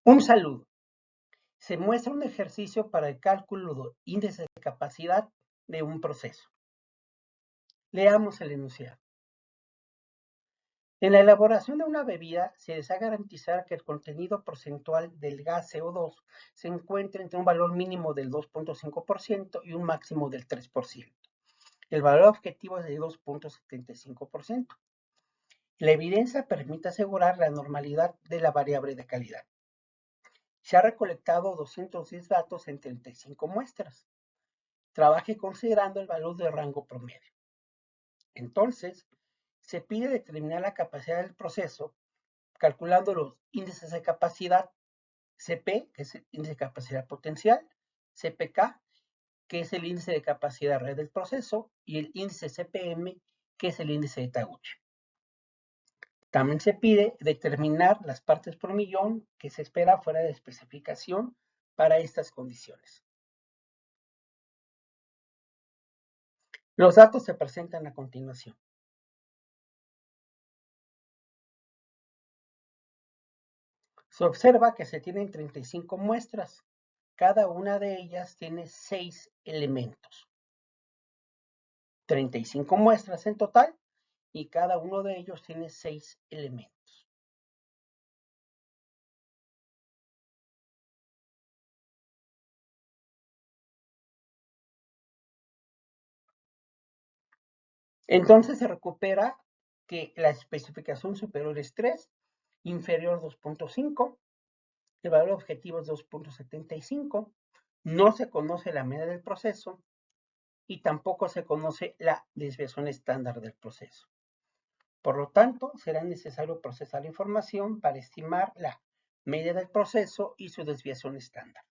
Un saludo. Se muestra un ejercicio para el cálculo de índice de capacidad de un proceso. Leamos el enunciado. En la elaboración de una bebida se desea garantizar que el contenido porcentual del gas CO2 se encuentre entre un valor mínimo del 2.5% y un máximo del 3%. El valor objetivo es de 2.75%. La evidencia permite asegurar la normalidad de la variable de calidad. Se ha recolectado 210 datos en 35 muestras. Trabaje considerando el valor de rango promedio. Entonces, se pide determinar la capacidad del proceso calculando los índices de capacidad CP, que es el índice de capacidad potencial, CPK, que es el índice de capacidad real del proceso, y el índice CPM, que es el índice de Taguchi. También se pide determinar las partes por millón que se espera fuera de especificación para estas condiciones. Los datos se presentan a continuación. Se observa que se tienen 35 muestras. Cada una de ellas tiene 6 elementos. 35 muestras en total y cada uno de ellos tiene 6 elementos. Entonces se recupera que la especificación superior es 3, inferior 2.5, el valor objetivo es 2.75, no se conoce la medida del proceso y tampoco se conoce la desviación estándar del proceso. Por lo tanto, será necesario procesar la información para estimar la media del proceso y su desviación estándar.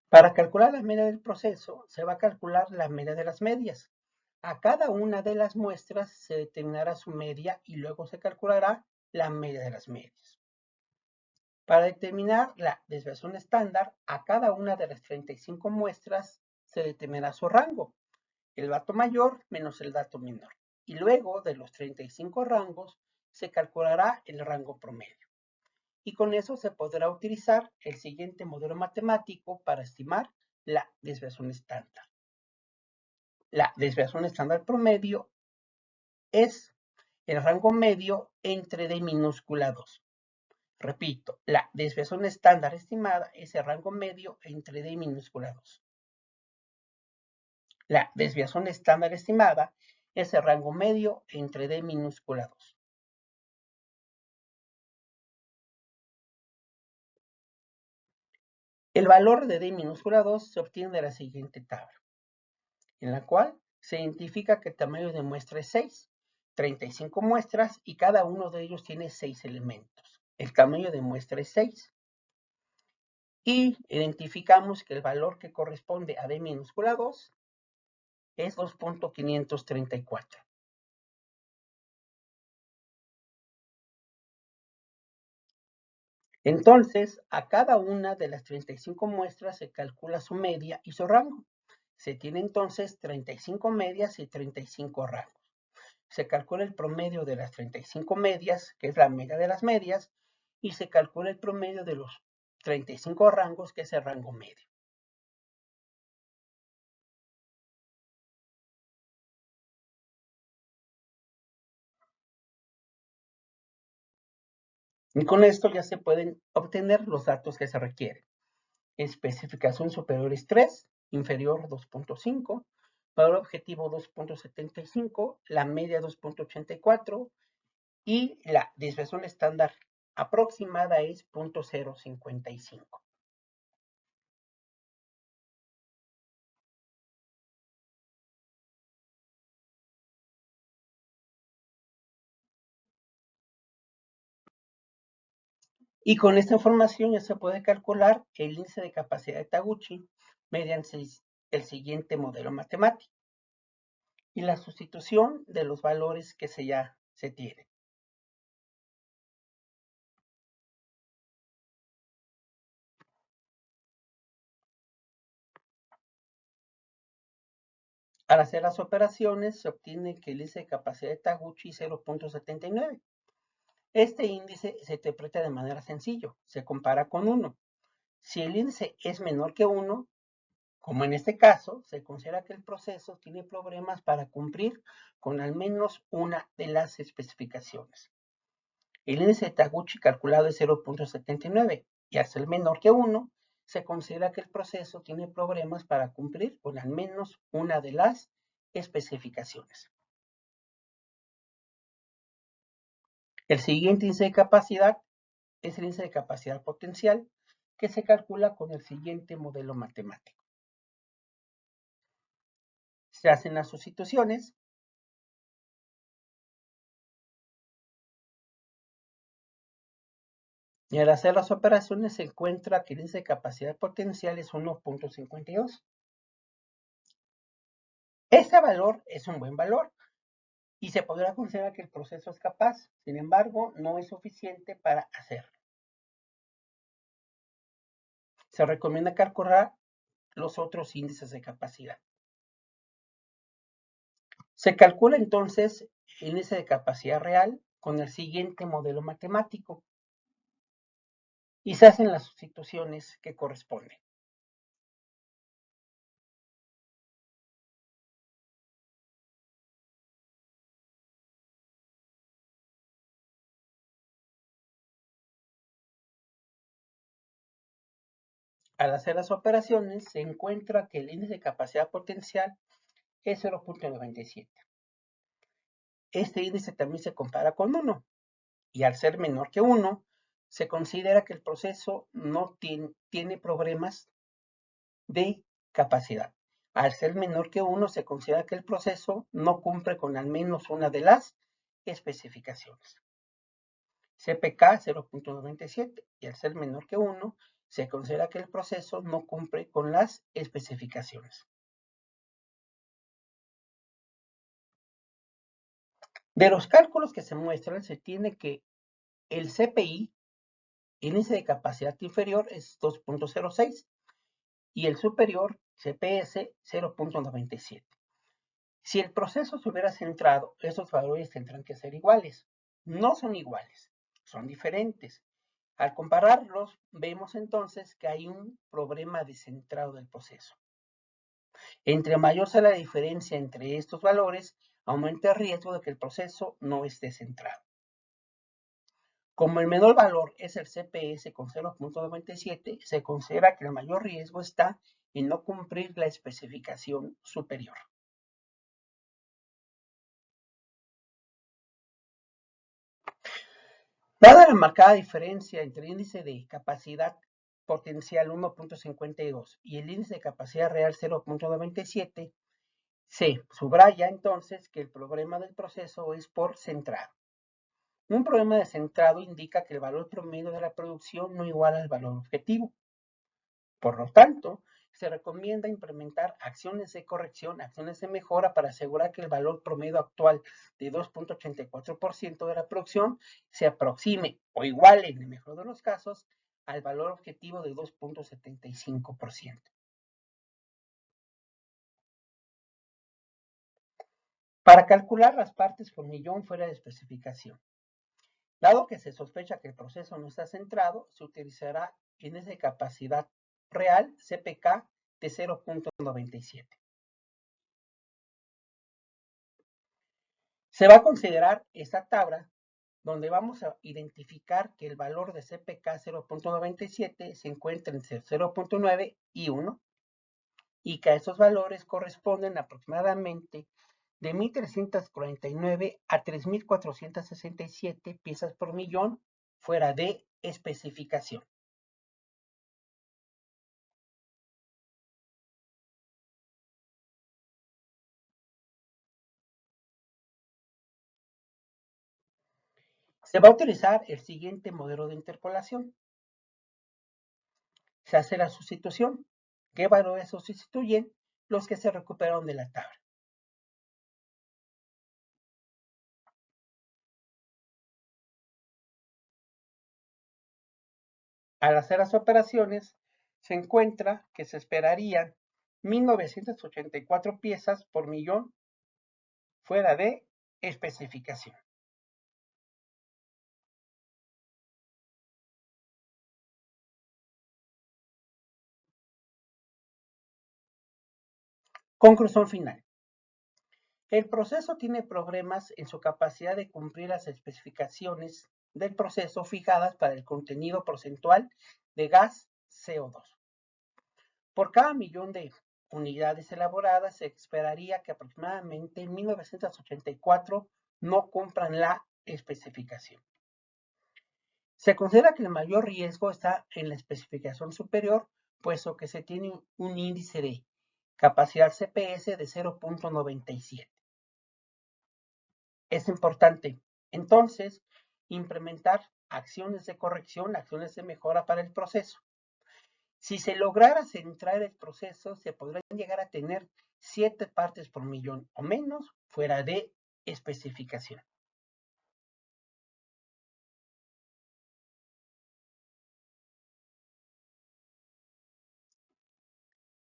Para calcular la media del proceso, se va a calcular la media de las medias. A cada una de las muestras se determinará su media y luego se calculará la media de las medias. Para determinar la desviación estándar, a cada una de las 35 muestras se determinará su rango, el dato mayor menos el dato menor. Y luego de los 35 rangos se calculará el rango promedio. Y con eso se podrá utilizar el siguiente modelo matemático para estimar la desviación estándar. La desviación estándar promedio es el rango medio entre D minúscula 2. Repito, la desviación estándar estimada es el rango medio entre D minúscula 2. La desviación estándar estimada es el rango medio entre D minúscula 2. El valor de D minúscula 2 se obtiene de la siguiente tabla, en la cual se identifica que el tamaño de muestra es 6, 35 muestras y cada uno de ellos tiene 6 elementos. El tamaño de muestra es 6. Y identificamos que el valor que corresponde a D minúscula 2 es 2.534. Entonces, a cada una de las 35 muestras se calcula su media y su rango. Se tiene entonces 35 medias y 35 rangos. Se calcula el promedio de las 35 medias, que es la media de las medias, y se calcula el promedio de los 35 rangos, que es el rango medio. Y con esto ya se pueden obtener los datos que se requieren. Especificación superior es 3, inferior 2.5, valor objetivo 2.75, la media 2.84 y la desviación estándar aproximada es 0.055. Y con esta información ya se puede calcular el índice de capacidad de Taguchi mediante el siguiente modelo matemático y la sustitución de los valores que ya se tienen. Al hacer las operaciones se obtiene que el índice de capacidad de Taguchi es 0.79. Este índice se interpreta de manera sencilla, se compara con 1. Si el índice es menor que 1, como en este caso, se considera que el proceso tiene problemas para cumplir con al menos una de las especificaciones. El índice de Taguchi calculado es 0.79 y al ser menor que 1, se considera que el proceso tiene problemas para cumplir con al menos una de las especificaciones. El siguiente índice de capacidad es el índice de capacidad potencial, que se calcula con el siguiente modelo matemático. Se hacen las sustituciones y al hacer las operaciones se encuentra que el índice de capacidad potencial es 1.52. Este valor es un buen valor y se podrá considerar que el proceso es capaz, sin embargo, no es suficiente para hacerlo. Se recomienda calcular los otros índices de capacidad. Se calcula entonces el índice de capacidad real con el siguiente modelo matemático y se hacen las sustituciones que corresponden. Al hacer las operaciones, se encuentra que el índice de capacidad potencial es 0.97. Este índice también se compara con 1 y al ser menor que 1, se considera que el proceso no tiene problemas de capacidad. Al ser menor que 1, se considera que el proceso no cumple con al menos una de las especificaciones. CPK 0.97 y al ser menor que 1, se considera que el proceso no cumple con las especificaciones. De los cálculos que se muestran, se tiene que el CPI, índice de capacidad inferior, es 2.06 y el superior, CPS, 0.97. Si el proceso se hubiera centrado, esos valores tendrán que ser iguales. No son iguales, son diferentes. Al compararlos, vemos entonces que hay un problema de centrado del proceso. Entre mayor sea la diferencia entre estos valores, aumenta el riesgo de que el proceso no esté centrado. Como el menor valor es el CPS con 0.97, se considera que el mayor riesgo está en no cumplir la especificación superior. Dada la marcada diferencia entre el índice de capacidad potencial 1.52 y el índice de capacidad real 0.97, se subraya entonces que el problema del proceso es por centrado. Un problema de centrado indica que el valor promedio de la producción no iguala al valor objetivo. Por lo tanto, se recomienda implementar acciones de corrección, acciones de mejora para asegurar que el valor promedio actual de 2.84% de la producción se aproxime o iguale, en el mejor de los casos, al valor objetivo de 2.75%. Para calcular las partes por millón fuera de especificación. Dado que se sospecha que el proceso no está centrado, se utilizará índice de capacidad real, CPK, de 0.97. Se va a considerar esta tabla donde vamos a identificar que el valor de CPK 0.97 se encuentra entre 0.9 y 1 y que a esos valores corresponden aproximadamente de 1.349 a 3.467 piezas por millón fuera de especificación. Se va a utilizar el siguiente modelo de interpolación. Se hace la sustitución. ¿Qué valores se sustituyen? Los que se recuperaron de la tabla. Al hacer las operaciones, se encuentra que se esperarían 1.984 piezas por millón fuera de especificación. Conclusión final. El proceso tiene problemas en su capacidad de cumplir las especificaciones del proceso fijadas para el contenido porcentual de gas CO2. Por cada millón de unidades elaboradas, se esperaría que aproximadamente en 1984 no cumplan la especificación. Se considera que el mayor riesgo está en la especificación superior, puesto que se tiene un índice de capacidad CPS de 0.97. Es importante, entonces, implementar acciones de corrección, acciones de mejora para el proceso. Si se lograra centrar el proceso, se podrían llegar a tener 7 partes por millón o menos fuera de especificación.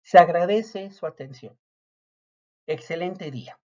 Se agradece su atención. Excelente día.